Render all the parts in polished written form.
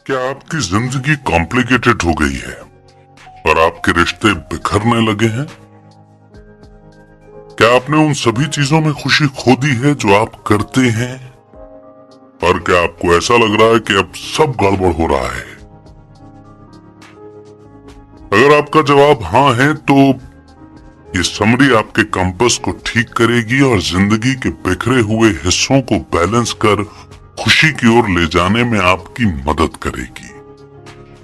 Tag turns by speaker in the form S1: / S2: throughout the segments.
S1: क्या आपकी जिंदगी कॉम्प्लिकेटेड हो गई है और आपके रिश्ते बिखरने लगे हैं? क्या आपने उन सभी चीजों में खुशी खो दी है जो आप करते हैं? और क्या आपको ऐसा लग रहा है कि अब सब गड़बड़ हो रहा है? अगर आपका जवाब हाँ है तो ये समरी आपके कंपास को ठीक करेगी और जिंदगी के बिखरे हुए हिस्सों को बैलेंस कर खुशी की ओर ले जाने में आपकी मदद करेगी।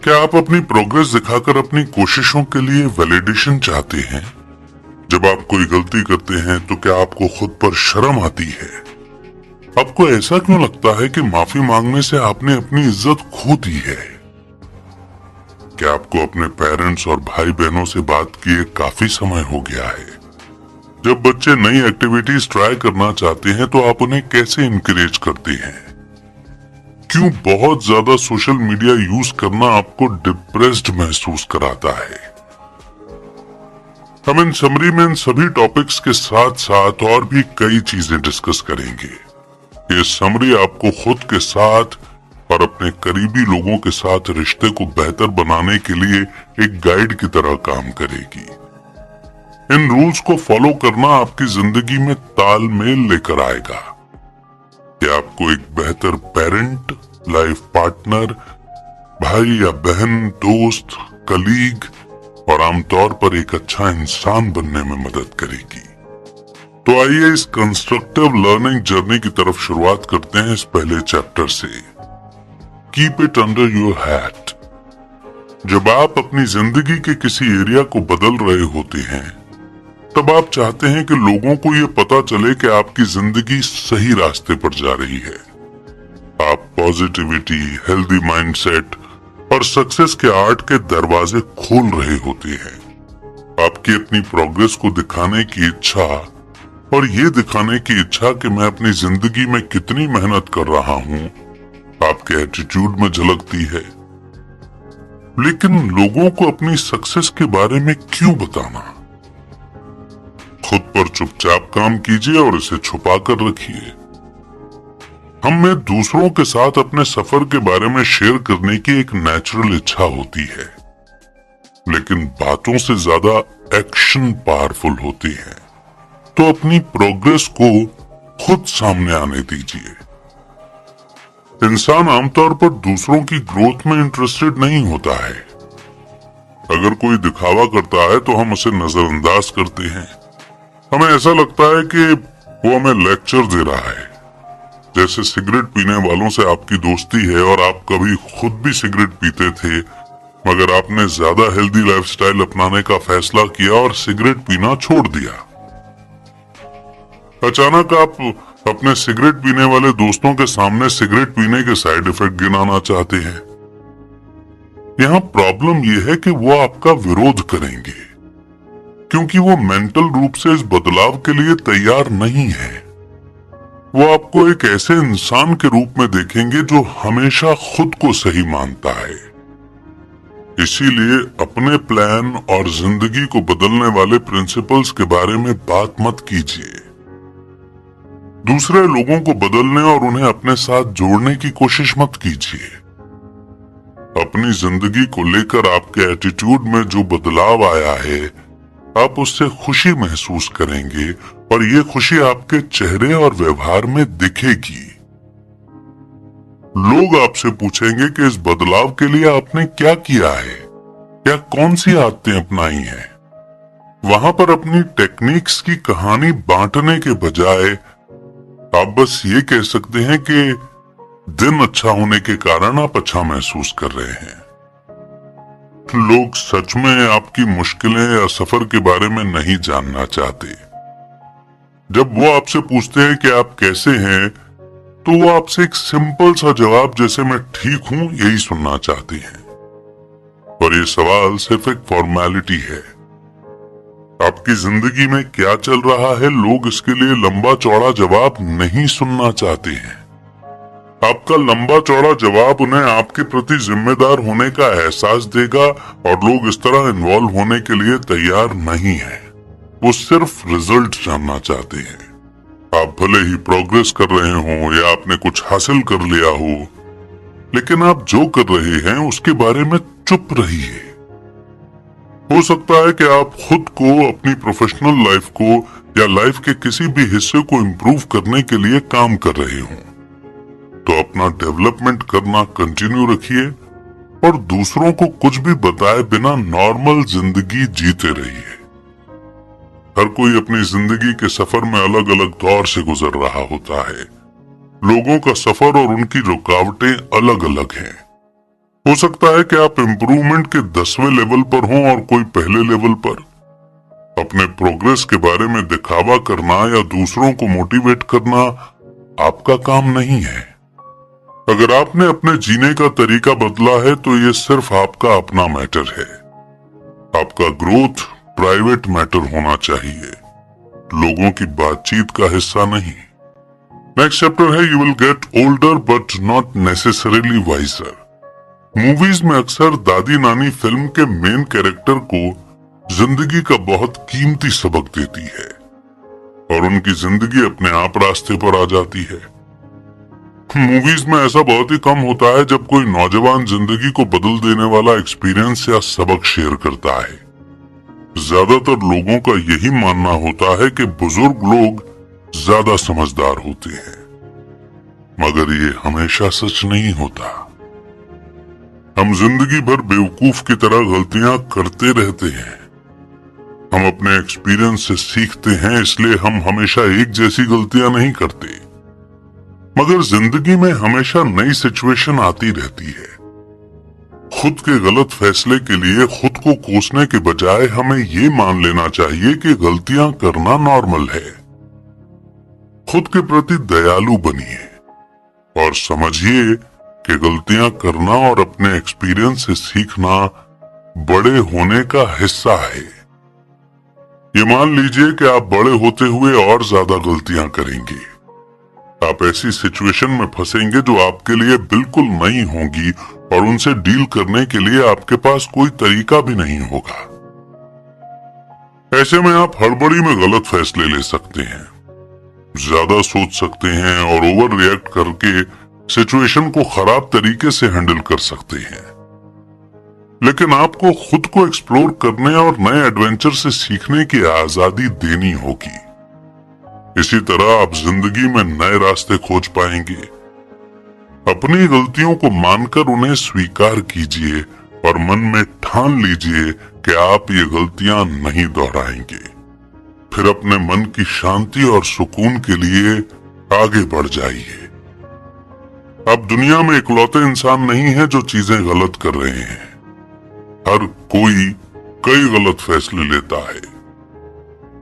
S1: क्या आप अपनी प्रोग्रेस दिखाकर अपनी कोशिशों के लिए वैलिडेशन चाहते हैं? जब आप कोई गलती करते हैं तो क्या आपको खुद पर शर्म आती है? आपको ऐसा क्यों लगता है कि माफी मांगने से आपने अपनी इज्जत खो दी है? क्या आपको अपने पेरेंट्स और भाई बहनों से बात किए काफी समय हो गया है? जब बच्चे नई एक्टिविटीज ट्राई करना चाहते हैं तो आप उन्हें कैसे इनकरेज करते हैं? क्यों बहुत ज्यादा सोशल मीडिया यूज करना आपको डिप्रेस्ड महसूस कराता है? हम इन समरी में इन सभी टॉपिक्स के साथ साथ और भी कई चीजें डिस्कस करेंगे। ये समरी आपको खुद के साथ और अपने करीबी लोगों के साथ रिश्ते को बेहतर बनाने के लिए एक गाइड की तरह काम करेगी। इन रूल्स को फॉलो करना आपकी जिंदगी में तालमेल लेकर आएगा कि आपको एक बेहतर पेरेंट, लाइफ पार्टनर, भाई या बहन, दोस्त, कलीग और आमतौर पर एक अच्छा इंसान बनने में मदद करेगी। तो आइए इस कंस्ट्रक्टिव लर्निंग जर्नी की तरफ शुरुआत करते हैं इस पहले चैप्टर से। Keep it under your hat. जब आप अपनी जिंदगी के किसी एरिया को बदल रहे होते हैं तब आप चाहते हैं कि लोगों को ये पता चले कि आपकी जिंदगी सही रास्ते पर जा रही है। आप पॉजिटिविटी, हेल्दी माइंडसेट और सक्सेस के आर्ट के दरवाजे खोल रहे होते हैं। आपकी अपनी प्रोग्रेस को दिखाने की इच्छा और ये दिखाने की इच्छा कि मैं अपनी जिंदगी में कितनी मेहनत कर रहा हूँ आपके एटीट्यूड में झलकती है। लेकिन लोगों को अपनी सक्सेस के बारे में क्यों बताना? खुद पर चुपचाप काम कीजिए और इसे छुपा कर रखिए। हम में दूसरों के साथ अपने सफर के बारे में शेयर करने की एक नेचुरल इच्छा होती है, लेकिन बातों से ज्यादा एक्शन पावरफुल होती है। तो अपनी प्रोग्रेस को खुद सामने आने दीजिए। इंसान आमतौर पर दूसरों की ग्रोथ में इंटरेस्टेड नहीं होता है। अगर कोई दिखावा करता है तो हम उसे नजरअंदाज करते हैं। हमें ऐसा लगता है कि वो हमें लेक्चर दे रहा है। जैसे सिगरेट पीने वालों से आपकी दोस्ती है और आप कभी खुद भी सिगरेट पीते थे, मगर आपने ज्यादा हेल्दी लाइफस्टाइल अपनाने का फैसला किया और सिगरेट पीना छोड़ दिया। अचानक आप अपने सिगरेट पीने वाले दोस्तों के सामने सिगरेट पीने के साइड इफेक्ट गिनाना चाहते हैं। यहाँ प्रॉब्लम यह है कि वो आपका विरोध करेंगे, क्योंकि वो मेंटल रूप से इस बदलाव के लिए तैयार नहीं है। वो आपको एक ऐसे इंसान के रूप में देखेंगे जो हमेशा खुद को सही मानता है। इसीलिए अपने प्लान और जिंदगी को बदलने वाले प्रिंसिपल्स के बारे में बात मत कीजिए। दूसरे लोगों को बदलने और उन्हें अपने साथ जोड़ने की कोशिश मत कीजिए। अपनी जिंदगी को लेकर आपके एटीट्यूड में जो बदलाव आया है, आप उससे खुशी महसूस करेंगे और ये खुशी आपके चेहरे और व्यवहार में दिखेगी। लोग आपसे पूछेंगे कि इस बदलाव के लिए आपने क्या किया है या कौन सी आदतें अपनाई हैं। वहां पर अपनी टेक्निक्स की कहानी बांटने के बजाय आप बस ये कह सकते हैं कि दिन अच्छा होने के कारण आप अच्छा महसूस कर रहे हैं। लोग सच में आपकी मुश्किलें या सफर के बारे में नहीं जानना चाहते। जब वो आपसे पूछते हैं कि आप कैसे हैं, तो वो आपसे एक सिंपल सा जवाब जैसे मैं ठीक हूं यही सुनना चाहते हैं। और ये सवाल सिर्फ एक फॉर्मेलिटी है। आपकी जिंदगी में क्या चल रहा है, लोग इसके लिए लंबा चौड़ा जवाब नहीं सुनना चाहते हैं। आपका लंबा चौड़ा जवाब उन्हें आपके प्रति जिम्मेदार होने का एहसास देगा और लोग इस तरह इन्वॉल्व होने के लिए तैयार नहीं है। वो सिर्फ रिजल्ट जानना चाहते हैं। आप भले ही प्रोग्रेस कर रहे हो या आपने कुछ हासिल कर लिया हो, लेकिन आप जो कर रहे हैं उसके बारे में चुप रहिए। हो सकता है कि आप खुद को, अपनी प्रोफेशनल लाइफ को या लाइफ के किसी भी हिस्से को इम्प्रूव करने के लिए काम कर रहे हों, तो अपना डेवलपमेंट करना कंटिन्यू रखिए और दूसरों को कुछ भी बताए बिना नॉर्मल जिंदगी जीते रहिए। हर कोई अपनी जिंदगी के सफर में अलग अलग दौर से गुजर रहा होता है। लोगों का सफर और उनकी रुकावटें अलग अलग हैं। हो सकता है कि आप इम्प्रूवमेंट के 10वें लेवल पर हों और कोई पहले लेवल पर। अपने प्रोग्रेस के बारे में दिखावा करना या दूसरों को मोटिवेट करना आपका काम नहीं है। अगर आपने अपने जीने का तरीका बदला है तो ये सिर्फ आपका अपना मैटर है। आपका ग्रोथ प्राइवेट मैटर होना चाहिए, लोगों की बातचीत का हिस्सा नहीं। नेक्स्ट चैप्टर है you will get older but not necessarily wiser. Movies में अक्सर दादी नानी फिल्म के मेन कैरेक्टर को जिंदगी का बहुत कीमती सबक देती है और उनकी जिंदगी अपने आप रास्ते पर आ जाती है। मूवीज में ऐसा बहुत ही कम होता है जब कोई नौजवान जिंदगी को बदल देने वाला एक्सपीरियंस या सबक शेयर करता है। ज्यादातर लोगों का यही मानना होता है कि बुजुर्ग लोग ज्यादा समझदार होते हैं, मगर ये हमेशा सच नहीं होता। हम जिंदगी भर बेवकूफ की तरह गलतियां करते रहते हैं। हम अपने एक्सपीरियंस से सीखते हैं, इसलिए हम हमेशा एक जैसी गलतियां नहीं करते। मगर जिंदगी में हमेशा नई सिचुएशन आती रहती है। खुद के गलत फैसले के लिए खुद को कोसने के बजाय हमें ये मान लेना चाहिए कि गलतियां करना नॉर्मल है। खुद के प्रति दयालु बनिए और समझिए कि गलतियां करना और अपने एक्सपीरियंस से सीखना बड़े होने का हिस्सा है। ये मान लीजिए कि आप बड़े होते हुए और ज्यादा गलतियां करेंगे। आप ऐसी सिचुएशन में फंसेंगे जो आपके लिए बिल्कुल नई होंगी और उनसे डील करने के लिए आपके पास कोई तरीका भी नहीं होगा। ऐसे में आप हड़बड़ी में गलत फैसले ले सकते हैं, ज्यादा सोच सकते हैं और ओवर रिएक्ट करके सिचुएशन को खराब तरीके से हैंडल कर सकते हैं। लेकिन आपको खुद को एक्सप्लोर करने और नए एडवेंचर से सीखने की आजादी देनी होगी। इसी तरह आप जिंदगी में नए रास्ते खोज पाएंगे। अपनी गलतियों को मानकर उन्हें स्वीकार कीजिए और मन में ठान लीजिए कि आप ये गलतियां नहीं दोहराएंगे। फिर अपने मन की शांति और सुकून के लिए आगे बढ़ जाइए। आप दुनिया में इकलौते इंसान नहीं हैं जो चीजें गलत कर रहे हैं। हर कोई कई गलत फैसले लेता है।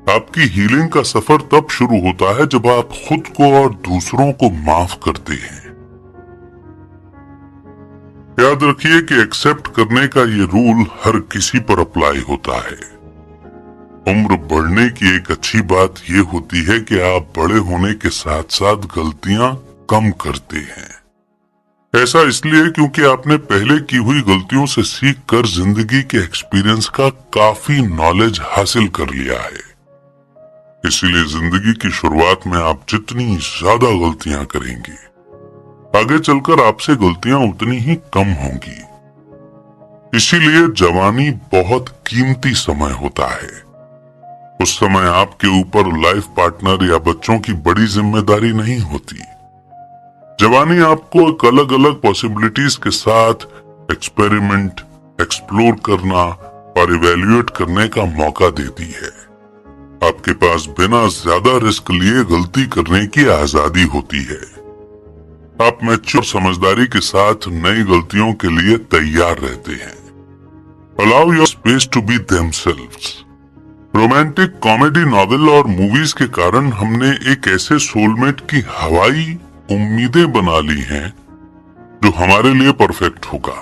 S1: आपकी हीलिंग का सफर तब शुरू होता है जब आप खुद को और दूसरों को माफ करते हैं। याद रखिए कि एक्सेप्ट करने का ये रूल हर किसी पर अप्लाई होता है। उम्र बढ़ने की एक अच्छी बात यह होती है कि आप बड़े होने के साथ साथ गलतियां कम करते हैं। ऐसा इसलिए क्योंकि आपने पहले की हुई गलतियों से सीख कर जिंदगी के एक्सपीरियंस का काफी नॉलेज हासिल कर लिया है। इसीलिए जिंदगी की शुरुआत में आप जितनी ज्यादा गलतियां करेंगे, आगे चलकर आपसे गलतियां उतनी ही कम होंगी। इसीलिए जवानी बहुत कीमती समय होता है। उस समय आपके ऊपर लाइफ पार्टनर या बच्चों की बड़ी जिम्मेदारी नहीं होती। जवानी आपको एक अलग अलग पॉसिबिलिटीज के साथ एक्सपेरिमेंट, एक्सप्लोर करना और इवेल्युएट करने का मौका देती है। आपके पास बिना ज्यादा रिस्क लिए गलती करने की आजादी होती है। आप मैच्योर समझदारी के साथ नई गलतियों के लिए तैयार रहते हैं। Allow your space to be themselves. Romantic comedy novel और मूवीज के कारण हमने एक ऐसे सोलमेट की हवाई उम्मीदें बना ली हैं जो हमारे लिए परफेक्ट होगा।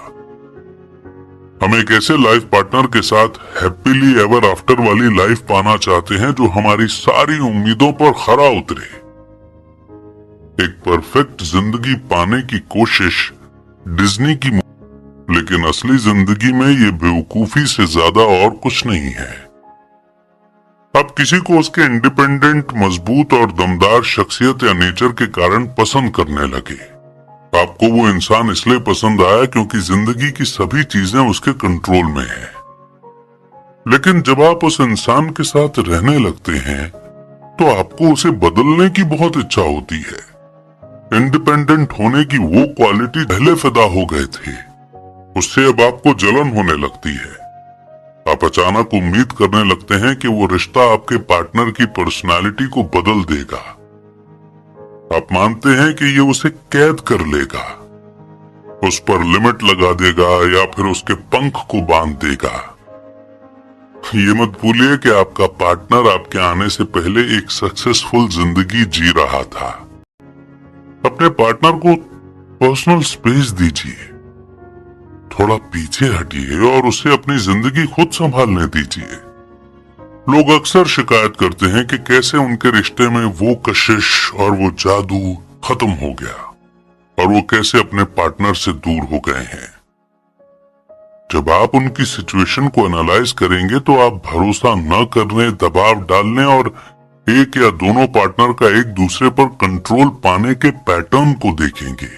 S1: हम एक ऐसे लाइफ पार्टनर के साथ हैप्पीली एवर आफ्टर वाली लाइफ पाना चाहते हैं जो हमारी सारी उम्मीदों पर खरा उतरे। एक परफेक्ट जिंदगी पाने की कोशिश डिज्नी की, लेकिन असली जिंदगी में ये बेवकूफी से ज्यादा और कुछ नहीं है। आप किसी को उसके इंडिपेंडेंट, मजबूत और दमदार शख्सियत या नेचर के कारण पसंद करने लगे। आपको वो इंसान इसलिए पसंद आया क्योंकि जिंदगी की सभी चीजें उसके कंट्रोल में हैं। लेकिन जब आप उस इंसान के साथ रहने लगते हैं तो आपको उसे बदलने की बहुत इच्छा होती है। इंडिपेंडेंट होने की वो क्वालिटी पहले फिदा हो गए थे, उससे अब आपको जलन होने लगती है। आप अचानक उम्मीद करने लगते हैं कि वो रिश्ता आपके पार्टनर की पर्सनालिटी को बदल देगा। आप मानते हैं कि ये उसे कैद कर लेगा, उस पर लिमिट लगा देगा या फिर उसके पंख को बांध देगा। ये मत भूलिए कि आपका पार्टनर आपके आने से पहले एक सक्सेसफुल जिंदगी जी रहा था। अपने पार्टनर को पर्सनल स्पेस दीजिए, थोड़ा पीछे हटिए और उसे अपनी जिंदगी खुद संभालने दीजिए। लोग अक्सर शिकायत करते हैं कि कैसे उनके रिश्ते में वो कशिश और वो जादू खत्म हो गया और वो कैसे अपने पार्टनर से दूर हो गए हैं। जब आप उनकी सिचुएशन को एनालाइज करेंगे तो आप भरोसा न करने, दबाव डालने और एक या दोनों पार्टनर का एक दूसरे पर कंट्रोल पाने के पैटर्न को देखेंगे।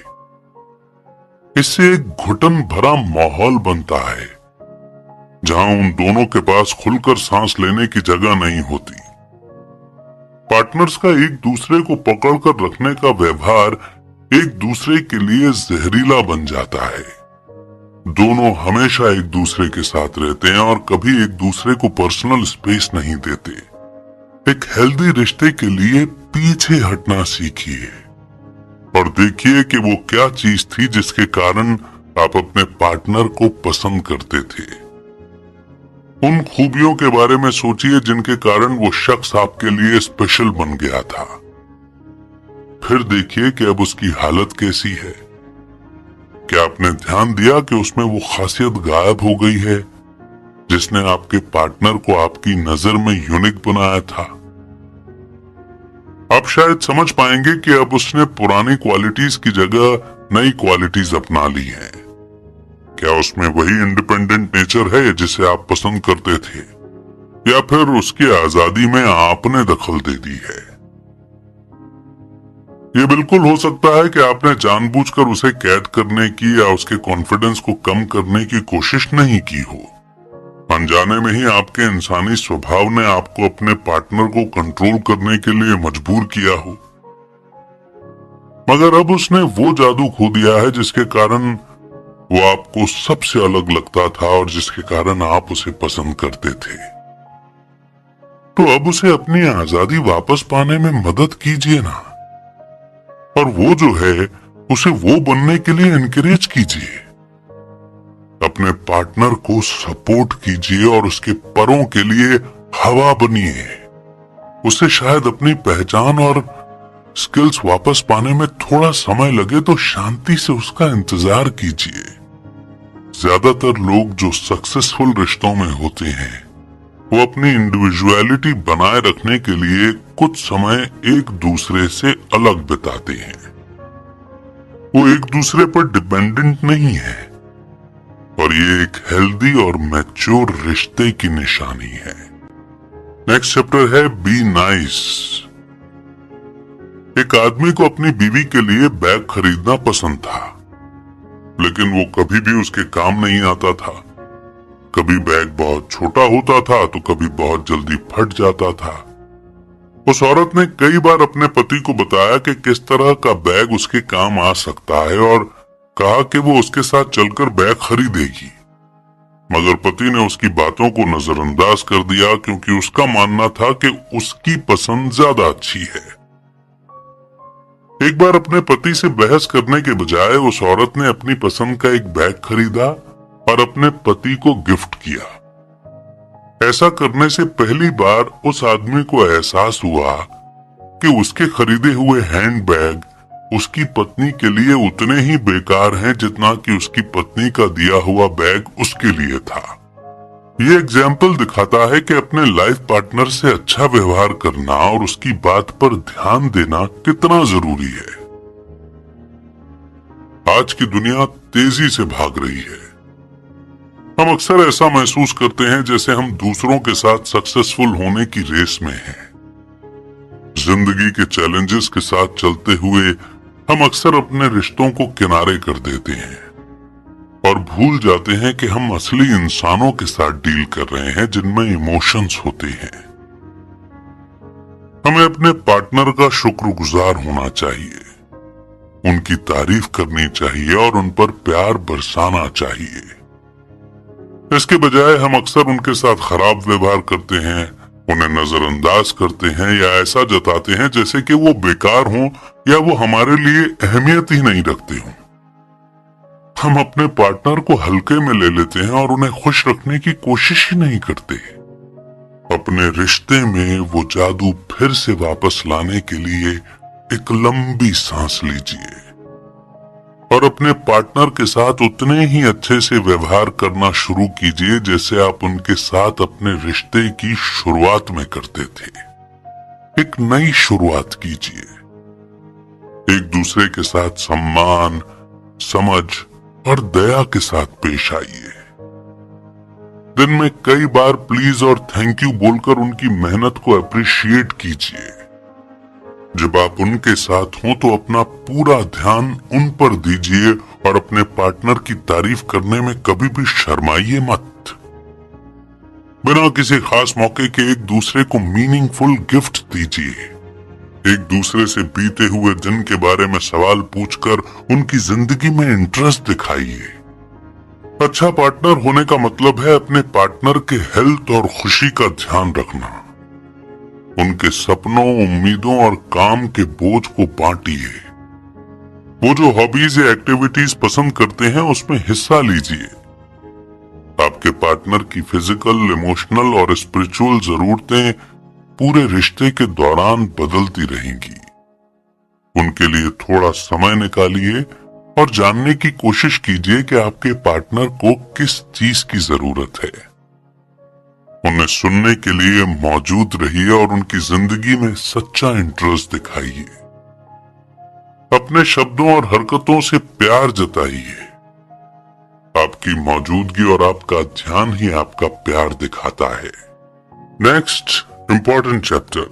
S1: इससे एक घुटन भरा माहौल बनता है जहां उन दोनों के पास खुलकर सांस लेने की जगह नहीं होती। पार्टनर्स का एक दूसरे को पकड़कर रखने का व्यवहार एक दूसरे के लिए जहरीला बन जाता है। दोनों हमेशा एक दूसरे के साथ रहते हैं और कभी एक दूसरे को पर्सनल स्पेस नहीं देते। एक हेल्दी रिश्ते के लिए पीछे हटना सीखिए और देखिए कि वो क्या चीज थी जिसके कारण आप अपने पार्टनर को पसंद करते थे। उन खूबियों के बारे में सोचिए जिनके कारण वो शख्स आपके लिए स्पेशल बन गया था। फिर देखिए कि अब उसकी हालत कैसी है। क्या आपने ध्यान दिया कि उसमें वो खासियत गायब हो गई है जिसने आपके पार्टनर को आपकी नजर में यूनिक बनाया था? आप शायद समझ पाएंगे कि अब उसने पुरानी क्वालिटीज की जगह नई क्वालिटीज अपना ली हैं। क्या उसमें वही इंडिपेंडेंट नेचर है जिसे आप पसंद करते थे, या फिर उसकी आजादी में आपने दखल दे दी है? ये बिल्कुल हो सकता है कि आपने जानबूझकर उसे कैद करने की या उसके कॉन्फिडेंस को कम करने की कोशिश नहीं की हो। अनजाने में ही आपके इंसानी स्वभाव ने आपको अपने पार्टनर को कंट्रोल करने के लिए मजबूर किया हो। मगर अब उसने वो जादू खो दिया है जिसके कारण वो आपको सबसे अलग लगता था और जिसके कारण आप उसे पसंद करते थे। तो अब उसे अपनी आजादी वापस पाने में मदद कीजिए ना, और वो जो है उसे वो बनने के लिए एनकरेज कीजिए। अपने पार्टनर को सपोर्ट कीजिए और उसके परों के लिए हवा बनिए। उसे शायद अपनी पहचान और स्किल्स वापस पाने में थोड़ा समय लगे तो शांति से उसका इंतजार कीजिए। ज्यादातर लोग जो सक्सेसफुल रिश्तों में होते हैं वो अपनी इंडिविजुअलिटी बनाए रखने के लिए कुछ समय एक दूसरे से अलग बिताते हैं। वो एक दूसरे पर डिपेंडेंट नहीं है और ये एक हेल्दी और मैच्योर रिश्ते की निशानी है। नेक्स्ट चैप्टर है बी नाइस। एक आदमी को अपनी बीवी के लिए बैग खरीदना पसंद था, लेकिन वो कभी भी उसके काम नहीं आता था। कभी बैग बहुत छोटा होता था तो कभी बहुत जल्दी फट जाता था। उस औरत ने कई बार अपने पति को बताया कि किस तरह का बैग उसके काम आ सकता है और कहा कि वो उसके साथ चलकर बैग खरीदेगी, मगर पति ने उसकी बातों को नजरअंदाज कर दिया क्योंकि उसका मानना था कि उसकी पसंद ज्यादा अच्छी है। एक बार अपने पति से बहस करने के बजाय उस औरत ने अपनी पसंद का एक बैग खरीदा और अपने पति को गिफ्ट किया। ऐसा करने से पहली बार उस आदमी को एहसास हुआ कि उसके खरीदे हुए हैंडबैग उसकी पत्नी के लिए उतने ही बेकार हैं जितना कि उसकी पत्नी का दिया हुआ बैग उसके लिए था। ये एग्जाम्पल दिखाता है कि अपने लाइफ पार्टनर से अच्छा व्यवहार करना और उसकी बात पर ध्यान देना कितना जरूरी है। आज की दुनिया तेजी से भाग रही है। हम अक्सर ऐसा महसूस करते हैं जैसे हम दूसरों के साथ सक्सेसफुल होने की रेस में हैं। जिंदगी के चैलेंजेस के साथ चलते हुए हम अक्सर अपने रिश्तों को किनारे कर देते हैं और भूल जाते हैं कि हम असली इंसानों के साथ डील कर रहे हैं जिनमें इमोशंस होते हैं। हमें अपने पार्टनर का शुक्रगुजार होना चाहिए, उनकी तारीफ करनी चाहिए और उन पर प्यार बरसाना चाहिए। इसके बजाय हम अक्सर उनके साथ खराब व्यवहार करते हैं, उन्हें नजरअंदाज करते हैं या ऐसा जताते हैं जैसे कि वो बेकार हों या वो हमारे लिए अहमियत ही नहीं रखते हों। हम अपने पार्टनर को हल्के में ले लेते हैं और उन्हें खुश रखने की कोशिश ही नहीं करते। अपने रिश्ते में वो जादू फिर से वापस लाने के लिए एक लंबी सांस लीजिए और अपने पार्टनर के साथ उतने ही अच्छे से व्यवहार करना शुरू कीजिए जैसे आप उनके साथ अपने रिश्ते की शुरुआत में करते थे। एक नई शुरुआत कीजिए। एक दूसरे के साथ सम्मान, समझ और दया के साथ पेश आइए। दिन में कई बार प्लीज और थैंक यू बोलकर उनकी मेहनत को अप्रिशिएट कीजिए। जब आप उनके साथ हों तो अपना पूरा ध्यान उन पर दीजिए और अपने पार्टनर की तारीफ करने में कभी भी शर्माइए मत। बिना किसी खास मौके के एक दूसरे को मीनिंगफुल गिफ्ट दीजिए। एक दूसरे से बीते हुए दिन के बारे में सवाल पूछकर उनकी जिंदगी में इंटरेस्ट दिखाइए। अच्छा पार्टनर होने का मतलब है अपने पार्टनर के हेल्थ और खुशी का ध्यान रखना। उनके सपनों, उम्मीदों और काम के बोझ को बांटिए। वो जो हॉबीज या एक्टिविटीज पसंद करते हैं उसमें हिस्सा लीजिए। आपके पार्टनर की फिजिकल, इमोशनल और स्पिरिचुअल जरूरतें पूरे रिश्ते के दौरान बदलती रहेंगी। उनके लिए थोड़ा समय निकालिए और जानने की कोशिश कीजिए कि आपके पार्टनर को किस चीज की जरूरत है। उन्हें सुनने के लिए मौजूद रहिए और उनकी जिंदगी में सच्चा इंटरेस्ट दिखाइए। अपने शब्दों और हरकतों से प्यार जताइए। आपकी मौजूदगी और आपका ध्यान ही आपका प्यार दिखाता है। Next important chapter,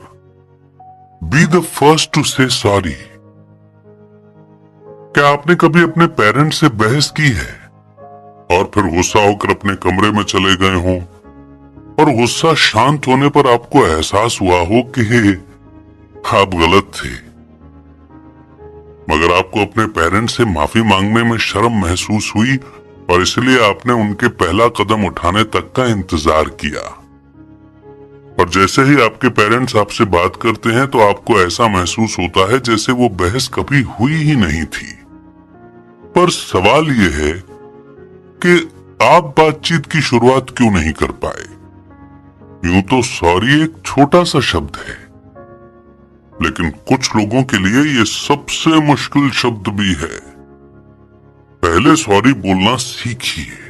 S1: be the first to say sorry. क्या आपने कभी अपने पेरेंट्स से बहस की है और फिर गुस्सा होकर अपने कमरे में चले गए हों और गुस्सा शांत होने पर आपको एहसास हुआ हो कि आप गलत थे, मगर आपको अपने पेरेंट्स से माफी मांगने में शर्म महसूस हुई और इसलिए आपने उनके पहला कदम उठाने तक का इंतजार किया। और जैसे ही आपके पेरेंट्स आपसे बात करते हैं तो आपको ऐसा महसूस होता है जैसे वो बहस कभी हुई ही नहीं थी। पर सवाल ये है कि आप बातचीत की शुरुआत क्यों नहीं कर पाए? यूं तो सॉरी एक छोटा सा शब्द है, लेकिन कुछ लोगों के लिए ये सबसे मुश्किल शब्द भी है। पहले सॉरी बोलना सीखिए।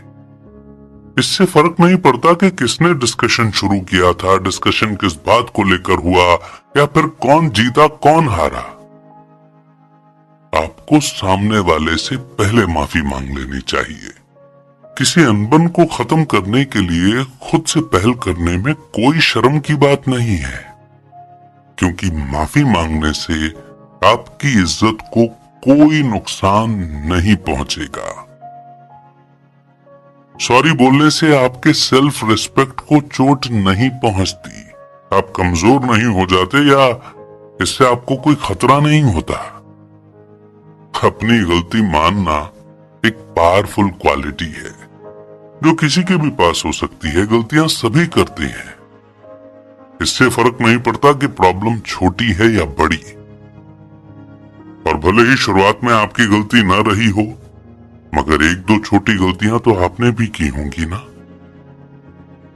S1: इससे फर्क नहीं पड़ता कि किसने डिस्कशन शुरू किया था, डिस्कशन किस बात को लेकर हुआ या फिर कौन जीता कौन हारा। आपको सामने वाले से पहले माफी मांग लेनी चाहिए। किसी अनबन को खत्म करने के लिए खुद से पहल करने में कोई शर्म की बात नहीं है, क्योंकि माफी मांगने से आपकी इज्जत को कोई नुकसान नहीं पहुंचेगा। सॉरी बोलने से आपके सेल्फ रिस्पेक्ट को चोट नहीं पहुंचती, आप कमजोर नहीं हो जाते या इससे आपको कोई खतरा नहीं होता। अपनी गलती मानना एक पावरफुल क्वालिटी है जो किसी के भी पास हो सकती है। गलतियां सभी करते हैं। इससे फर्क नहीं पड़ता कि प्रॉब्लम छोटी है या बड़ी। और भले ही शुरुआत में आपकी गलती न रही हो, मगर एक दो छोटी गलतियां तो आपने भी की होंगी ना।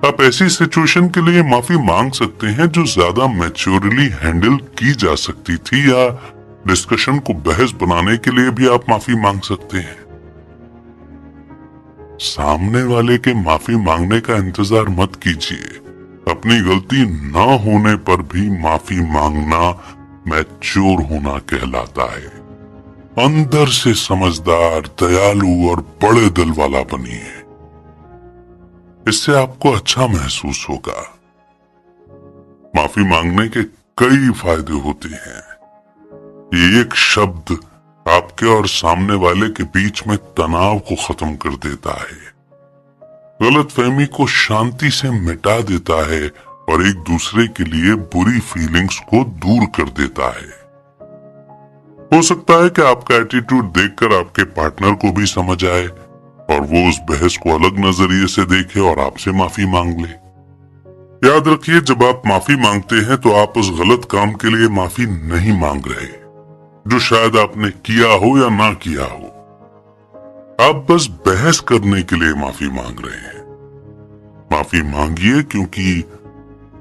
S1: आप ऐसी सिचुएशन के लिए माफी मांग सकते हैं जो ज्यादा मैच्योरली हैंडल की जा सकती थी, या डिस्कशन को बहस बनाने के लिए भी आप माफी मांग सकते हैं। सामने वाले के माफी मांगने का इंतजार मत कीजिए। अपनी गलती न होने पर भी माफी मांगना मैच्योर होना कहलाता है। अंदर से समझदार, दयालु और बड़े दिल वाला बनिए। इससे आपको अच्छा महसूस होगा। माफी मांगने के कई फायदे होते हैं। ये एक शब्द आपके और सामने वाले के बीच में तनाव को खत्म कर देता है, गलतफहमी को शांति से मिटा देता है और एक दूसरे के लिए बुरी फीलिंग्स को दूर कर देता है। हो सकता है कि आपका एटीट्यूड देखकर आपके पार्टनर को भी समझ आए और वो उस बहस को अलग नजरिए से देखे और आपसे माफी मांग ले। याद रखिए, जब आप माफी मांगते हैं तो आप उस गलत काम के लिए माफी नहीं मांग रहे जो शायद आपने किया हो या ना किया हो। आप बस बहस करने के लिए माफी मांग रहे हैं। माफी मांगिए क्योंकि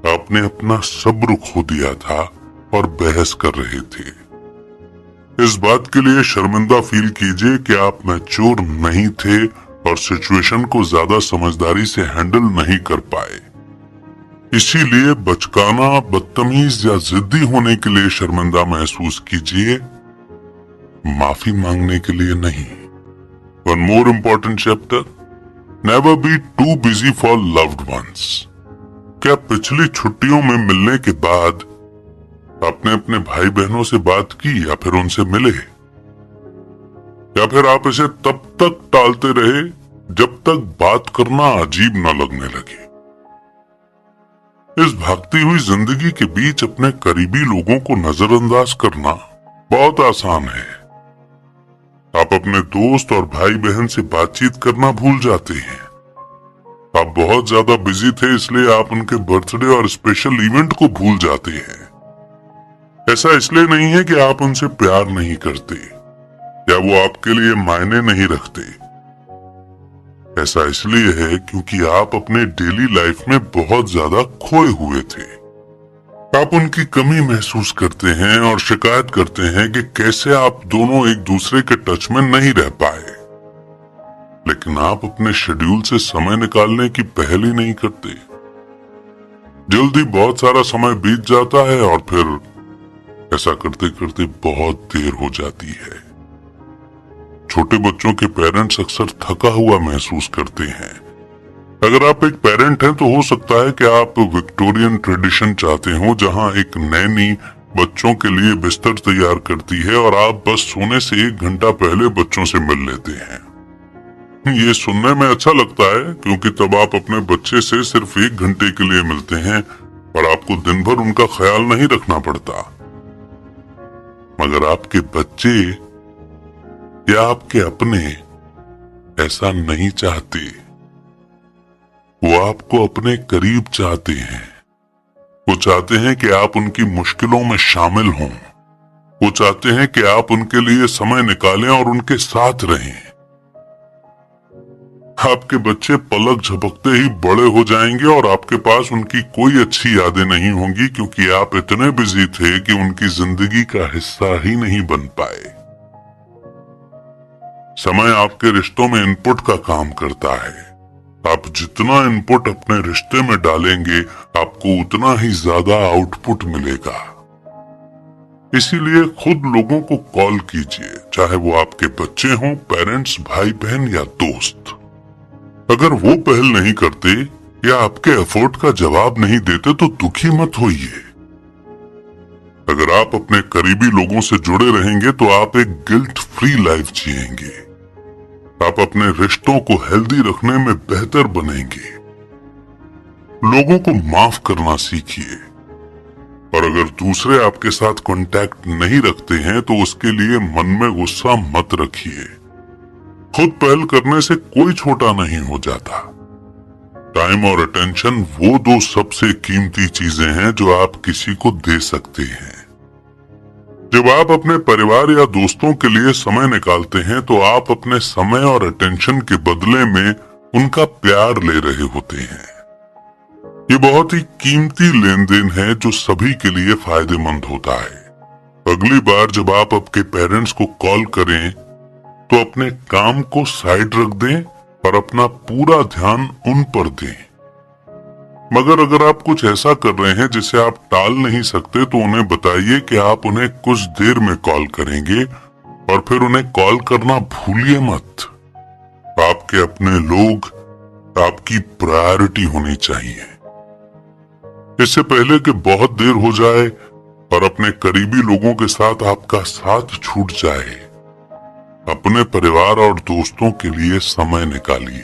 S1: आपने अपना सब्र खो दिया था और बहस कर रहे थे। इस बात के लिए शर्मिंदा फील कीजिए कि आप मैच्योर नहीं थे और सिचुएशन को ज्यादा समझदारी से हैंडल नहीं कर पाए। इसीलिए बचकाना, बदतमीज या जिद्दी होने के लिए शर्मिंदा महसूस कीजिए, माफी मांगने के लिए नहीं। One more important chapter, never be too busy for loved ones. क्या पिछली छुट्टियों में मिलने के बाद आपने अपने भाई बहनों से बात की या फिर उनसे मिले, या फिर आप इसे तब तक टालते रहे जब तक बात करना अजीब न लगने लगे। इस भागती हुई जिंदगी के बीच अपने करीबी लोगों को नजरअंदाज करना बहुत आसान है। आप अपने दोस्त और भाई बहन से बातचीत करना भूल जाते हैं। आप बहुत ज्यादा बिजी थे इसलिए आप उनके बर्थडे और स्पेशल इवेंट को भूल जाते हैं। ऐसा इसलिए नहीं है कि आप उनसे प्यार नहीं करते या वो आपके लिए मायने नहीं रखते। ऐसा इसलिए है क्योंकि आप अपने डेली लाइफ में बहुत ज्यादा खोए हुए थे। आप उनकी कमी महसूस करते हैं और शिकायत करते हैं कि कैसे आप दोनों एक दूसरे के टच में नहीं रह पाए, लेकिन आप अपने शेड्यूल से समय निकालने की पहल ही नहीं करते। जल्दी बहुत सारा समय बीत जाता है और फिर ऐसा करते करते बहुत देर हो जाती है। छोटे बच्चों के पेरेंट्स अक्सर थका हुआ महसूस करते हैं। अगर आप एक पेरेंट हैं तो हो सकता है कि आप विक्टोरियन ट्रेडिशन चाहते हो जहां एक नैनी बच्चों के लिए बिस्तर तैयार करती है और आप बस सोने से 1 घंटा पहले बच्चों से मिल लेते हैं। ये सुनने में अच्छा लगता है क्योंकि तब आप अपने बच्चे से सिर्फ 1 घंटे के लिए मिलते हैं और आपको दिन भर उनका ख्याल नहीं रखना पड़ता। मगर आपके बच्चे या आपके अपने ऐसा नहीं चाहते। वो आपको अपने करीब चाहते हैं। वो चाहते हैं कि आप उनकी मुश्किलों में शामिल हों। वो चाहते हैं कि आप उनके लिए समय निकालें और उनके साथ रहें। आपके बच्चे पलक झपकते ही बड़े हो जाएंगे और आपके पास उनकी कोई अच्छी यादें नहीं होंगी क्योंकि आप इतने बिजी थे कि उनकी जिंदगी का हिस्सा ही नहीं बन पाए। समय आपके रिश्तों में इनपुट का काम करता है। आप जितना इनपुट अपने रिश्ते में डालेंगे आपको उतना ही ज्यादा आउटपुट मिलेगा। इसीलिए खुद लोगों को कॉल कीजिए, चाहे वो आपके बच्चे हों, पेरेंट्स, भाई बहन या दोस्त। अगर वो पहल नहीं करते या आपके एफर्ट का जवाब नहीं देते तो दुखी मत होइए। अगर आप अपने करीबी लोगों से जुड़े रहेंगे तो आप एक गिल्ट फ्री लाइफ जिएंगे। आप अपने रिश्तों को हेल्दी रखने में बेहतर बनेंगे। लोगों को माफ करना सीखिए और अगर दूसरे आपके साथ कांटेक्ट नहीं रखते हैं तो उसके लिए मन में गुस्सा मत रखिए। खुद पहल करने से कोई छोटा नहीं हो जाता। टाइम और अटेंशन वो 2 सबसे कीमती चीजें हैं जो आप किसी को दे सकते हैं। जब आप अपने परिवार या दोस्तों के लिए समय निकालते हैं तो आप अपने समय और अटेंशन के बदले में उनका प्यार ले रहे होते हैं। ये बहुत ही कीमती लेन देन है जो सभी के लिए फायदेमंद होता है। अगली बार जब आप आपके पेरेंट्स को कॉल करें तो अपने काम को साइड रख दें और अपना पूरा ध्यान उन पर दें। मगर अगर आप कुछ ऐसा कर रहे हैं जिसे आप टाल नहीं सकते तो उन्हें बताइए कि आप उन्हें कुछ देर में कॉल करेंगे और फिर उन्हें कॉल करना भूलिए मत। आपके अपने लोग आपकी प्रायोरिटी होनी चाहिए। इससे पहले कि बहुत देर हो जाए और अपने करीबी लोगों के साथ आपका साथ छूट जाए, अपने परिवार और दोस्तों के लिए समय निकालिए।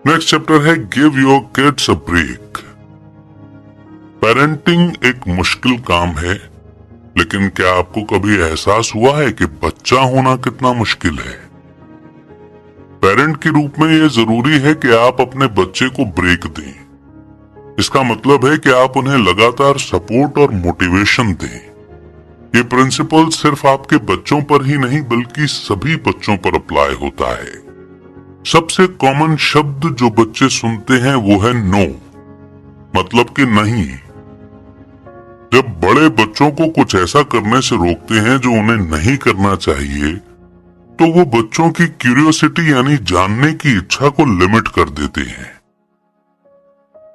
S1: नेक्स्ट चैप्टर है give your kids a break. Parenting एक मुश्किल काम है, लेकिन क्या आपको कभी एहसास हुआ है कि बच्चा होना कितना मुश्किल है? पेरेंट के रूप में यह जरूरी है कि आप अपने बच्चे को ब्रेक दें। इसका मतलब है कि आप उन्हें लगातार सपोर्ट और मोटिवेशन दें। ये प्रिंसिपल सिर्फ आपके बच्चों पर ही नहीं बल्कि सभी बच्चों पर अप्लाई होता है। सबसे कॉमन शब्द जो बच्चे सुनते हैं वो है नो, मतलब कि नहीं। जब बड़े बच्चों को कुछ ऐसा करने से रोकते हैं जो उन्हें नहीं करना चाहिए, तो वो बच्चों की क्यूरियोसिटी यानी जानने की इच्छा को लिमिट कर देते हैं।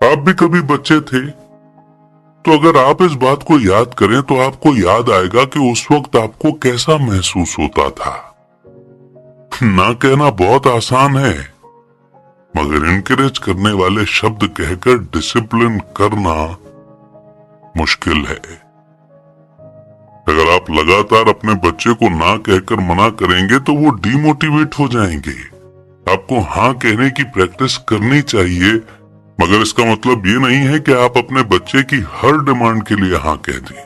S1: आप भी कभी बच्चे थे, तो अगर आप इस बात को याद करें तो आपको याद आएगा कि उस वक्त आपको कैसा महसूस होता था। ना कहना बहुत आसान है, मगर इनकरेज करने वाले शब्द कहकर डिसिप्लिन करना मुश्किल है। अगर आप लगातार अपने बच्चे को ना कहकर मना करेंगे तो वो डिमोटिवेट हो जाएंगे। आपको हाँ कहने की प्रैक्टिस करनी चाहिए, मगर इसका मतलब ये नहीं है कि आप अपने बच्चे की हर डिमांड के लिए हाँ कह दें।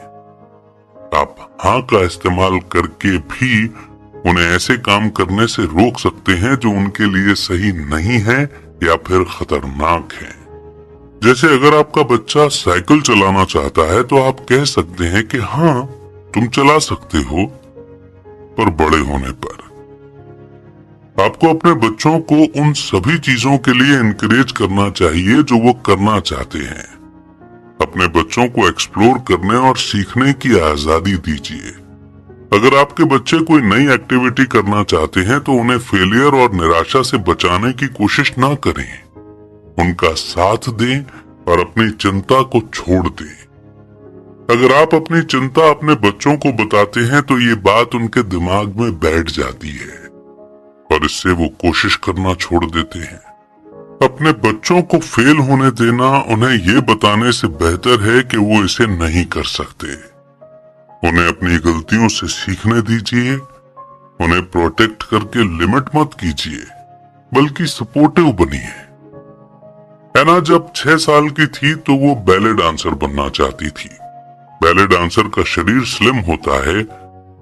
S1: आप हाँ का इस्तेमाल करके भी उन्हें ऐसे काम करने से रोक सकते हैं जो उनके लिए सही नहीं है या फिर खतरनाक है। जैसे अगर आपका बच्चा साइकिल चलाना चाहता है तो आप कह सकते हैं कि हाँ तुम चला सकते हो, पर बड़े होने पर। आपको अपने बच्चों को उन सभी चीजों के लिए इनकरेज करना चाहिए जो वो करना चाहते हैं। अपने बच्चों को एक्सप्लोर करने और सीखने की आजादी दीजिए। अगर आपके बच्चे कोई नई एक्टिविटी करना चाहते हैं तो उन्हें फेलियर और निराशा से बचाने की कोशिश ना करें। उनका साथ दें और अपनी चिंता को छोड़ दें। अगर आप अपनी चिंता अपने बच्चों को बताते हैं तो ये बात उनके दिमाग में बैठ जाती है और इससे वो कोशिश करना छोड़ देते हैं। अपने बच्चों को फेल होने देना उन्हें ये बताने से बेहतर है कि वो इसे नहीं कर सकते। उन्हें अपनी गलतियों से सीखने दीजिए। उन्हें प्रोटेक्ट करके लिमिट मत कीजिए, बल्कि सपोर्टिव बनिए। एना जब 6 साल की थी तो वो बैले डांसर बनना चाहती थी। बैले डांसर का शरीर स्लिम होता है,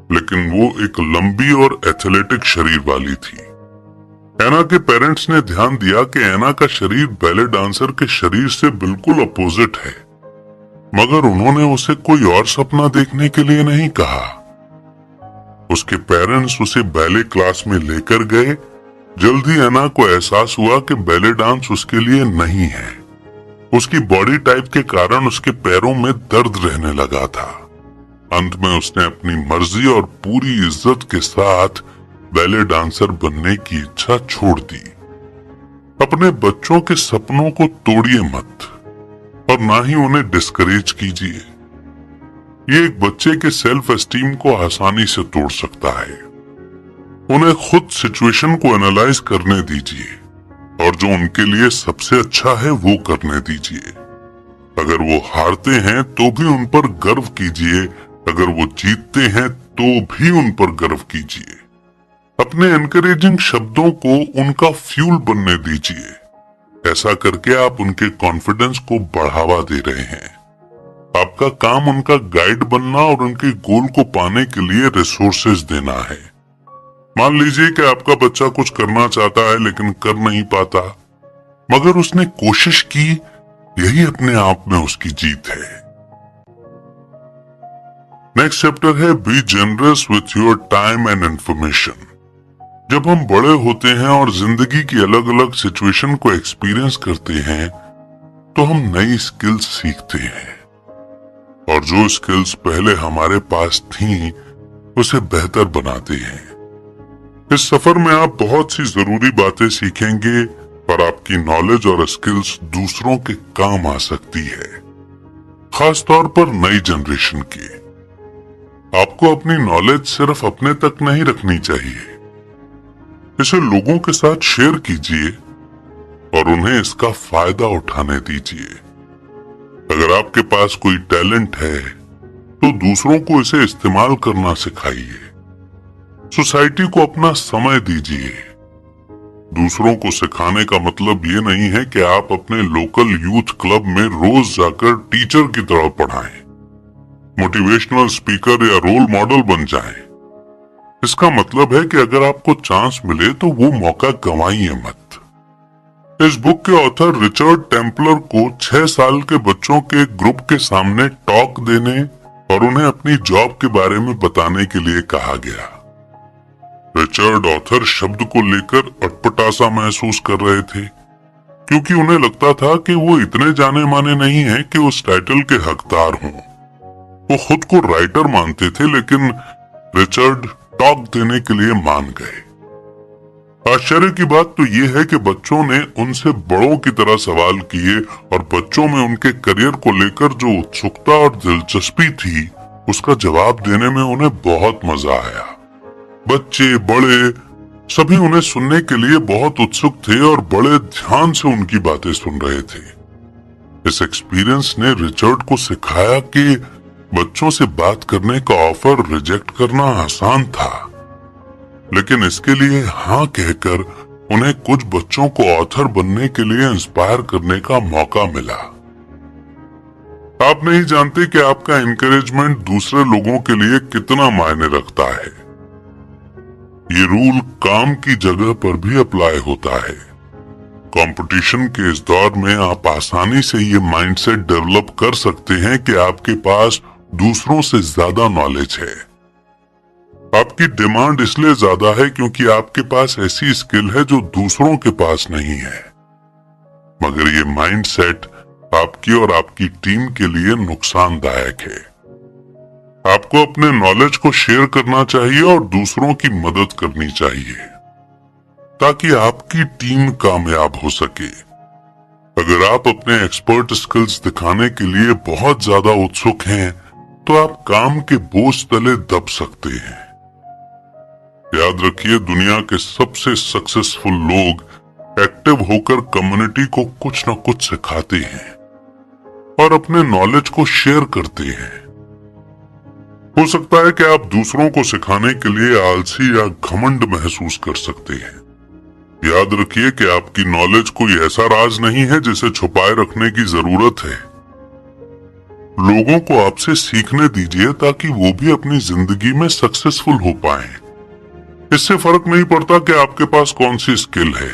S1: लेकिन वो एक लंबी और एथलेटिक शरीर वाली थी। एना के पेरेंट्स ने ध्यान दिया कि एना का शरीर बैले डांसर के शरीर से बिल्कुल अपोजिट है, मगर उन्होंने उसे कोई और सपना देखने के लिए नहीं कहा। उसके पेरेंट्स उसे बैले क्लास में लेकर गए। जल्दी एना को एहसास हुआ कि बैले डांस उसके लिए नहीं है। उसकी बॉडी टाइप के कारण उसके पैरों में दर्द रहने लगा था। अंत में उसने अपनी मर्जी और पूरी इज्जत के साथ बैले डांसर बनने की इच्छा छोड़ दी। अपने बच्चों के सपनों को तोड़िए मत और ना ही उन्हें डिस्करेज कीजिए। ये एक बच्चे के सेल्फ एस्टीम को आसानी से तोड़ सकता है। उन्हें खुद सिचुएशन को एनालाइज करने दीजिए और जो उनके लिए सबसे अच्छा है वो करने दीजिए। अगर वो हारते हैं तो भी उन पर गर्व कीजिए, अगर वो जीतते हैं तो भी उन पर गर्व कीजिए। अपने एनकरेजिंग शब्दों को उनका फ्यूल बनने दीजिए। ऐसा करके आप उनके कॉन्फिडेंस को बढ़ावा दे रहे हैं। आपका काम उनका गाइड बनना और उनके गोल को पाने के लिए रिसोर्सेज देना है। मान लीजिए कि आपका बच्चा कुछ करना चाहता है लेकिन कर नहीं पाता, मगर उसने कोशिश की, यही अपने आप में उसकी जीत है। नेक्स्ट चैप्टर है B generous with your time and information. जब हम बड़े होते हैं और जिंदगी की अलग अलग सिचुएशन को एक्सपीरियंस करते हैं तो हम नई स्किल्स सीखते हैं और जो स्किल्स पहले हमारे पास थीं उसे बेहतर बनाते हैं। इस सफर में आप बहुत सी जरूरी बातें सीखेंगे और आपकी नॉलेज और स्किल्स दूसरों के काम आ सकती है, खास तौर पर नई जनरेशन की। आपको अपनी नॉलेज सिर्फ अपने तक नहीं रखनी चाहिए, इसे लोगों के साथ शेयर कीजिए और उन्हें इसका फायदा उठाने दीजिए। अगर आपके पास कोई टैलेंट है तो दूसरों को इसे इस्तेमाल करना सिखाइए। सोसाइटी को अपना समय दीजिए। दूसरों को सिखाने का मतलब ये नहीं है कि आप अपने लोकल यूथ क्लब में रोज जाकर टीचर की तरह पढ़ाएं, मोटिवेशनल स्पीकर या रोल मॉडल बन जाएं। इसका मतलब है कि अगर आपको चांस मिले तो वो मौका गंवाइए मत। इस बुक के ऑथर रिचर्ड टेम्पलर को 6 साल के बच्चों के ग्रुप के सामने टॉक देने और उन्हें अपनी जॉब के बारे में बताने के लिए कहा गया। रिचर्ड ऑथर शब्द को लेकर अटपटा सा महसूस कर रहे थे, क्योंकि उन्हें लगता था कि वो इतने जाने माने नहीं हैं कि उस टाइटल के हकदार हों। वो खुद को राइटर मानते थे, लेकिन रिचर्ड टॉक देने के लिए मान गए। आश्चर्य की बात तो ये है कि बच्चों ने उनसे बड़ों की तरह सवाल किए और बच्चों में उनके करियर को लेकर जो उत्सुकता और दिलचस्पी थी, उसका जवाब देने में उन्हें बहुत मजा आया। बच्चे बड़े सभी उन्हें सुनने के लिए बहुत उत्सुक थे और बड़े ध्यान से उनकी बातें सुन रहे थे। इस एक्सपीरियंस ने रिचर्ड को सिखाया कि बच्चों से बात करने का ऑफर रिजेक्ट करना आसान था, लेकिन इसके लिए हाँ कहकर उन्हें कुछ बच्चों को ऑथर बनने के लिए इंस्पायर करने का मौका मिला। आप नहीं जानते कि आपका एनकरेजमेंट दूसरे लोगों के लिए कितना मायने रखता है। ये रूल काम की जगह पर भी अप्लाई होता है। कंपटीशन के इस दौर में आप आसानी से ये माइंडसेट डेवलप कर सकते हैं कि आपके पास दूसरों से ज्यादा नॉलेज है। आपकी डिमांड इसलिए ज्यादा है क्योंकि आपके पास ऐसी स्किल है जो दूसरों के पास नहीं है। मगर ये माइंडसेट आपकी और आपकी टीम के लिए नुकसानदायक है। आपको अपने नॉलेज को शेयर करना चाहिए और दूसरों की मदद करनी चाहिए, ताकि आपकी टीम कामयाब हो सके। अगर आप अपने एक्सपर्ट स्किल्स दिखाने के लिए बहुत ज्यादा उत्सुक हैं, तो आप काम के बोझ तले दब सकते हैं। याद रखिए, दुनिया के सबसे सक्सेसफुल लोग एक्टिव होकर कम्युनिटी को कुछ न कुछ सिखाते हैं और अपने नॉलेज को शेयर करते हैं। हो सकता है कि आप दूसरों को सिखाने के लिए आलसी या घमंड महसूस कर सकते हैं। याद रखिए कि आपकी नॉलेज कोई ऐसा राज नहीं है जिसे छुपाए रखने की जरूरत है। लोगों को आपसे सीखने दीजिए ताकि वो भी अपनी जिंदगी में सक्सेसफुल हो पाएं। इससे फर्क नहीं पड़ता कि आपके पास कौन सी स्किल है।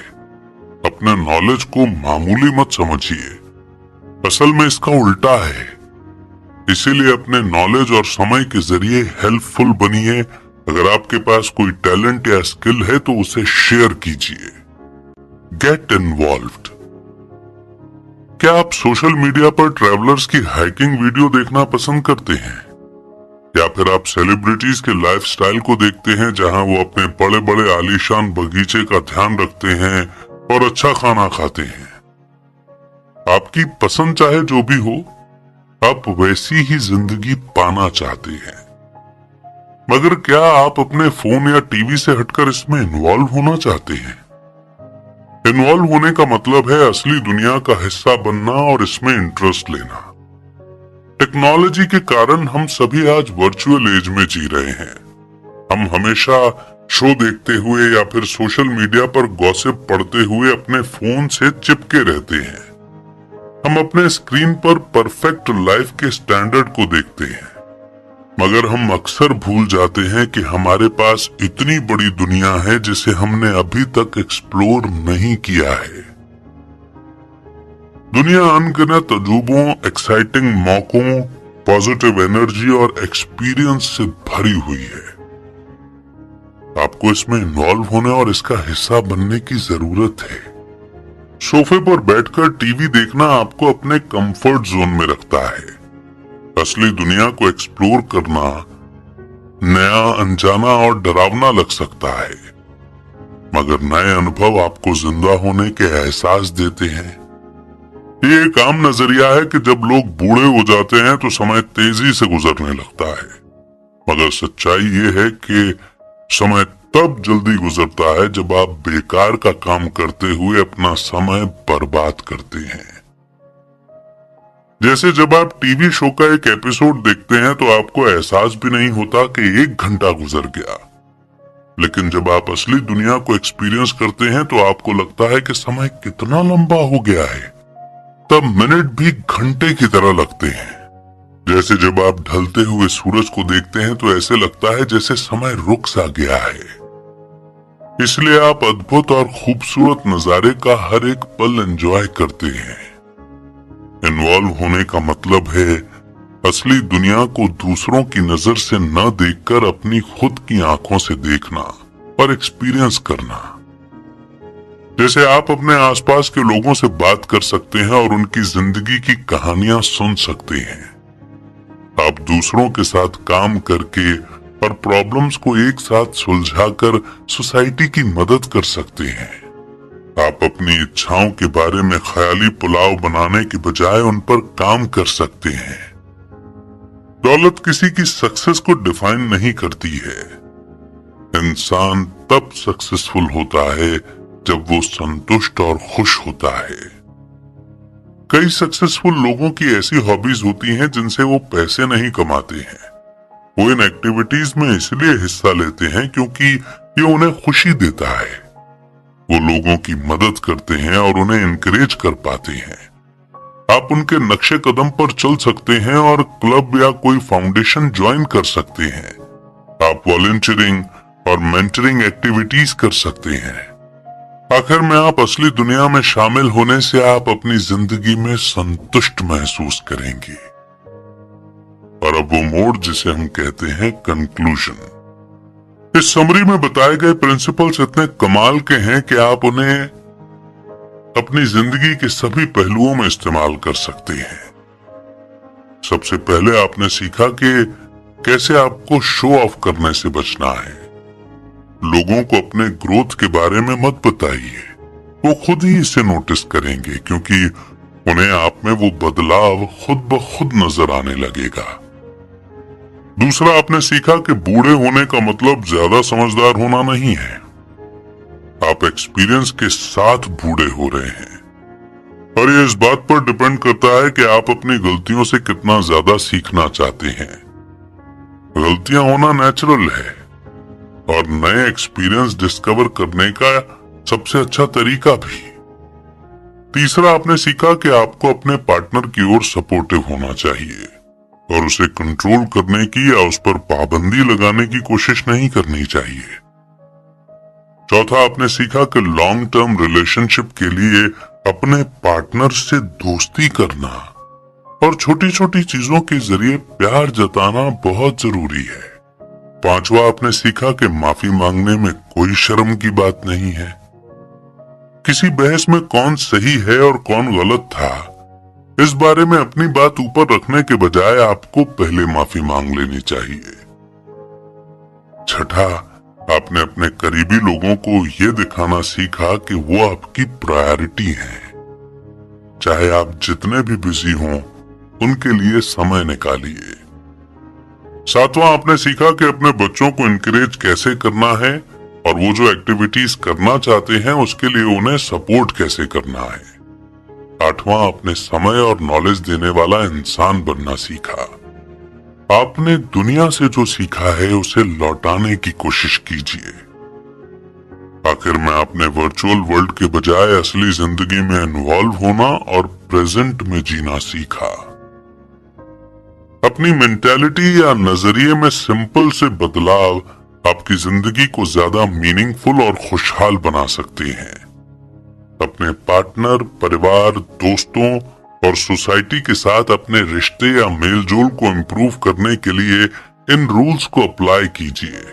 S1: अपने नॉलेज को मामूली मत समझिए, असल में इसका उल्टा है। इसीलिए अपने नॉलेज और समय के जरिए हेल्पफुल बनिए। अगर आपके पास कोई टैलेंट या स्किल है तो उसे शेयर कीजिए। Get involved. क्या आप सोशल मीडिया पर ट्रैवलर्स की हाइकिंग वीडियो देखना पसंद करते हैं? या फिर आप सेलिब्रिटीज के लाइफस्टाइल को देखते हैं जहां वो अपने बड़े बड़े आलीशान बगीचे का ध्यान रखते हैं और अच्छा खाना खाते हैं? आपकी पसंद चाहे जो भी हो, आप वैसी ही जिंदगी पाना चाहते हैं। मगर क्या आप अपने फोन या टीवी से हटकर इसमें इन्वॉल्व होना चाहते हैं? इन्वॉल्व होने का मतलब है असली दुनिया का हिस्सा बनना और इसमें इंटरेस्ट लेना। टेक्नोलॉजी के कारण हम सभी आज वर्चुअल एज में जी रहे हैं। हम हमेशा शो देखते हुए या फिर सोशल मीडिया पर गॉसिप पढ़ते हुए अपने फोन से चिपके रहते हैं। हम अपने स्क्रीन पर परफेक्ट लाइफ के स्टैंडर्ड को देखते हैं, मगर हम अक्सर भूल जाते हैं कि हमारे पास इतनी बड़ी दुनिया है जिसे हमने अभी तक एक्सप्लोर नहीं किया है। दुनिया अनगिनत अजूबों, एक्साइटिंग मौकों, पॉजिटिव एनर्जी और एक्सपीरियंस से भरी हुई है। आपको इसमें इन्वॉल्व होने और इसका हिस्सा बनने की जरूरत है। सोफे पर बैठकर टीवी देखना आपको अपने कंफर्ट जोन में रखता है। असली दुनिया को एक्सप्लोर करना नया, अनजाना और डरावना लग सकता है, मगर नए अनुभव आपको जिंदा होने के एहसास देते हैं। ये एक आम नजरिया है कि जब लोग बूढ़े हो जाते हैं तो समय तेजी से गुजरने लगता है, मगर सच्चाई ये है कि समय तब जल्दी गुजरता है जब आप बेकार का काम करते हुए अपना समय बर्बाद करते हैं। जैसे जब आप टीवी शो का एक एपिसोड देखते हैं तो आपको एहसास भी नहीं होता कि 1 घंटा गुजर गया। लेकिन जब आप असली दुनिया को एक्सपीरियंस करते हैं तो आपको लगता है कि समय कितना लंबा हो गया है। तब मिनट भी घंटे की तरह लगते हैं। जैसे जब आप ढलते हुए सूरज को देखते हैं तो ऐसे लगता है जैसे समय रुक सा गया है। इसलिए आप अद्भुत और खूबसूरत नजारे का हर एक पल एंजॉय करते हैं। इन्वॉल्व होने का मतलब है असली दुनिया को दूसरों की नजर से न देखकर अपनी खुद की आंखों से देखना और एक्सपीरियंस करना। जैसे आप अपने आसपास के लोगों से बात कर सकते हैं और उनकी जिंदगी की कहानियां सुन सकते हैं। आप दूसरों के साथ काम करके और प्रॉब्लम्स को एक साथ सुलझाकर सोसाइटी की मदद कर सकते हैं। आप अपनी इच्छाओं के बारे में ख्याली पुलाव बनाने के बजाय उन पर काम कर सकते हैं। दौलत किसी की सक्सेस को डिफाइन नहीं करती है। इंसान तब सक्सेसफुल होता है जब वो संतुष्ट और खुश होता है। कई सक्सेसफुल लोगों की ऐसी हॉबीज होती हैं जिनसे वो पैसे नहीं कमाते हैं। वो इन एक्टिविटीज में इसलिए हिस्सा लेते हैं क्योंकि ये उन्हें खुशी देता है। वो लोगों की मदद करते हैं और उन्हें इनकरेज कर पाते हैं। आप उनके नक्शे कदम पर चल सकते हैं और क्लब या कोई फाउंडेशन ज्वाइन कर सकते हैं। आप वॉलंटियरिंग और मेंटरिंग एक्टिविटीज कर सकते हैं। आखिर में आप असली दुनिया में शामिल होने से आप अपनी जिंदगी में संतुष्ट महसूस करेंगे। और अब वो मोड़ जिसे हम कहते हैं कंक्लूजन। इस समरी में बताए गए प्रिंसिपल्स इतने कमाल के हैं कि आप उन्हें अपनी जिंदगी के सभी पहलुओं में इस्तेमाल कर सकते हैं। सबसे पहले आपने सीखा कि कैसे आपको शो ऑफ करने से बचना है। लोगों को अपने ग्रोथ के बारे में मत बताइए, वो खुद ही इसे नोटिस करेंगे क्योंकि उन्हें आप में वो बदलाव खुद ब खुद नजर आने लगेगा। दूसरा, आपने सीखा कि बूढ़े होने का मतलब ज्यादा समझदार होना नहीं है। आप एक्सपीरियंस के साथ बूढ़े हो रहे हैं और ये इस बात पर डिपेंड करता है कि आप अपनी गलतियों से कितना ज्यादा सीखना चाहते हैं। गलतियां होना नेचुरल है और नए एक्सपीरियंस डिस्कवर करने का सबसे अच्छा तरीका भी। तीसरा, आपने सीखा कि आपको अपने पार्टनर की ओर सपोर्टिव होना चाहिए और उसे कंट्रोल करने की या उस पर पाबंदी लगाने की कोशिश नहीं करनी चाहिए। चौथा, आपने सीखा कि लॉन्ग टर्म रिलेशनशिप के लिए अपने पार्टनर से दोस्ती करना और छोटी छोटी चीजों के जरिए प्यार जताना बहुत जरूरी है। पांचवा, आपने सीखा कि माफी मांगने में कोई शर्म की बात नहीं है। किसी बहस में कौन सही है और कौन गलत था, इस बारे में अपनी बात ऊपर रखने के बजाय आपको पहले माफी मांग लेनी चाहिए। छठा, आपने अपने करीबी लोगों को ये दिखाना सीखा कि वो आपकी प्रायोरिटी हैं। चाहे आप जितने भी बिजी हों, उनके लिए समय निकालिए। सातवां, आपने सीखा कि अपने बच्चों को इनकरेज कैसे करना है और वो जो एक्टिविटीज करना चाहते हैं उसके लिए उन्हें सपोर्ट कैसे करना है। आठवां, आपने समय और नॉलेज देने वाला इंसान बनना सीखा। आपने दुनिया से जो सीखा है उसे लौटाने की कोशिश कीजिए। आखिर में आपने वर्चुअल वर्ल्ड के बजाय असली जिंदगी में इन्वॉल्व होना और प्रेजेंट में जीना सीखा। अपनी मेंटालिटी या नजरिए में सिंपल से बदलाव आपकी जिंदगी को ज्यादा मीनिंगफुल और खुशहाल बना सकते हैं। अपने पार्टनर, परिवार, दोस्तों और सोसाइटी के साथ अपने रिश्ते या मेलजोल को इम्प्रूव करने के लिए इन रूल्स को अप्लाई कीजिए।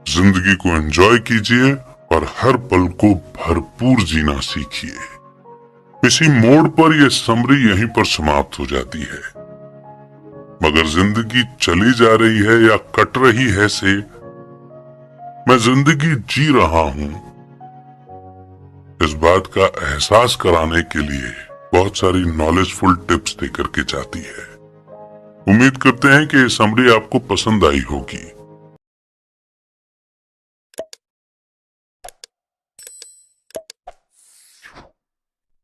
S1: जिंदगी को एंजॉय कीजिए और हर पल को भरपूर जीना सीखिए। इसी मोड़ पर यह समरी यहीं पर समाप्त हो जाती है। मगर जिंदगी चली जा रही है या कट रही है से मैं जिंदगी जी रहा हूं, इस बात का एहसास कराने के लिए बहुत सारी नॉलेजफुल टिप्स देकर के जाती है। उम्मीद करते हैं कि ये समरी आपको पसंद आई होगी।